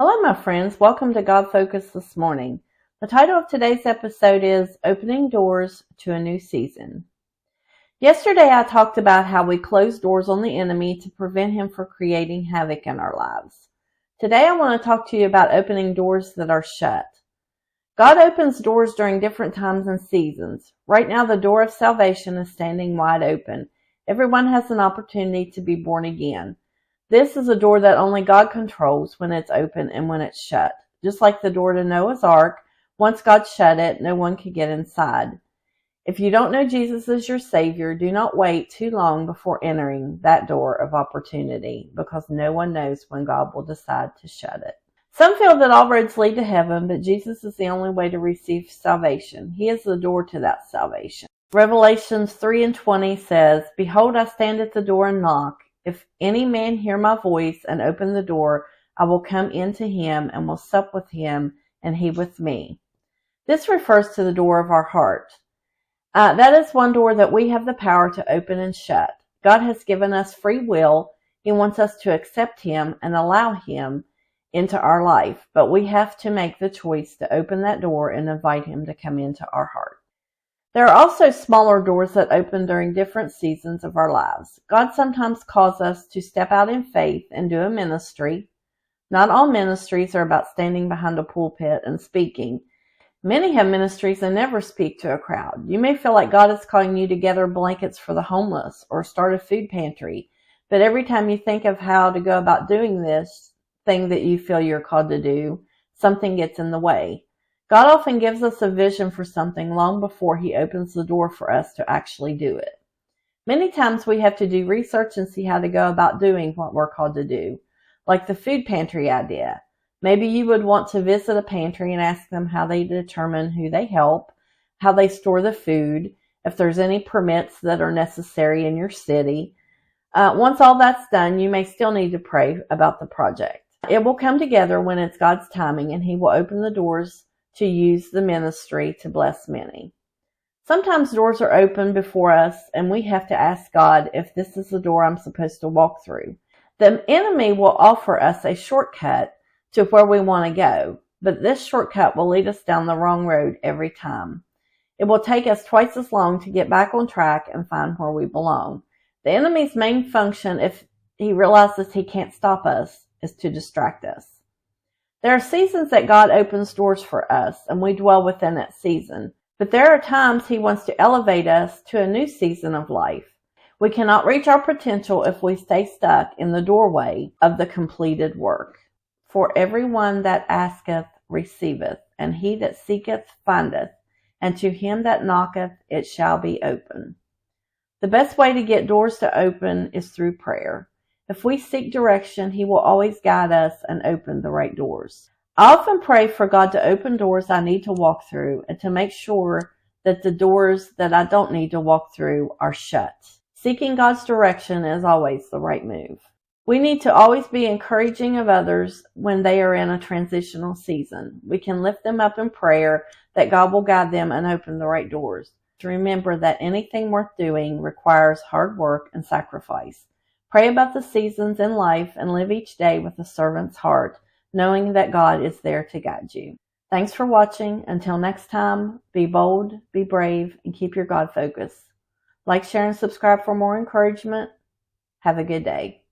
Hello, my friends. Welcome to God Focus this morning. The title of today's episode is Opening Doors to a New Season. Yesterday, I talked about how we close doors on the enemy to prevent him from creating havoc in our lives. Today, I want to talk to you about opening doors that are shut. God opens doors during different times and seasons. Right now, the door of salvation is standing wide open. Everyone has an opportunity to be born again. This is a door that only God controls when it's open and when it's shut. Just like the door to Noah's Ark, once God shut it, no one could get inside. If you don't know Jesus as your Savior, do not wait too long before entering that door of opportunity, because no one knows when God will decide to shut it. Some feel that all roads lead to heaven, but Jesus is the only way to receive salvation. He is the door to that salvation. Revelations 3:20 says, "Behold, I stand at the door and knock. If any man hear my voice and open the door, I will come into him and will sup with him and he with me." This refers to the door of our heart. That is one door that we have the power to open and shut. God has given us free will. He wants us to accept him and allow him into our life, but we have to make the choice to open that door and invite him to come into our heart. There are also smaller doors that open during different seasons of our lives. God sometimes calls us to step out in faith and do a ministry. Not all ministries are about standing behind a pulpit and speaking. Many have ministries and never speak to a crowd. You may feel like God is calling you to gather blankets for the homeless or start a food pantry, but every time you think of how to go about doing this thing that you feel you're called to do, something gets in the way. God often gives us a vision for something long before he opens the door for us to actually do it. Many times we have to do research and see how to go about doing what we're called to do, like the food pantry idea. Maybe you would want to visit a pantry and ask them how they determine who they help, how they store the food, if there's any permits that are necessary in your city. Once all that's done, you may still need to pray about the project. It will come together when it's God's timing, and he will open the doors to use the ministry to bless many. Sometimes doors are open before us and we have to ask God if this is the door I'm supposed to walk through. The enemy will offer us a shortcut to where we want to go, but this shortcut will lead us down the wrong road every time. It will take us twice as long to get back on track and find where we belong. The enemy's main function, if he realizes he can't stop us, is to distract us. There are seasons that God opens doors for us, and we dwell within that season. But there are times he wants to elevate us to a new season of life. We cannot reach our potential if we stay stuck in the doorway of the completed work. For everyone that asketh receiveth, and he that seeketh findeth, and to him that knocketh it shall be open. The best way to get doors to open is through prayer. If we seek direction, he will always guide us and open the right doors. I often pray for God to open doors I need to walk through and to make sure that the doors that I don't need to walk through are shut. Seeking God's direction is always the right move. We need to always be encouraging of others when they are in a transitional season. We can lift them up in prayer that God will guide them and open the right doors. To remember that anything worth doing requires hard work and sacrifice. Pray about the seasons in life and live each day with a servant's heart, knowing that God is there to guide you. Thanks for watching. Until next time, be bold, be brave, and keep your God focus. Like, share, and subscribe for more encouragement. Have a good day.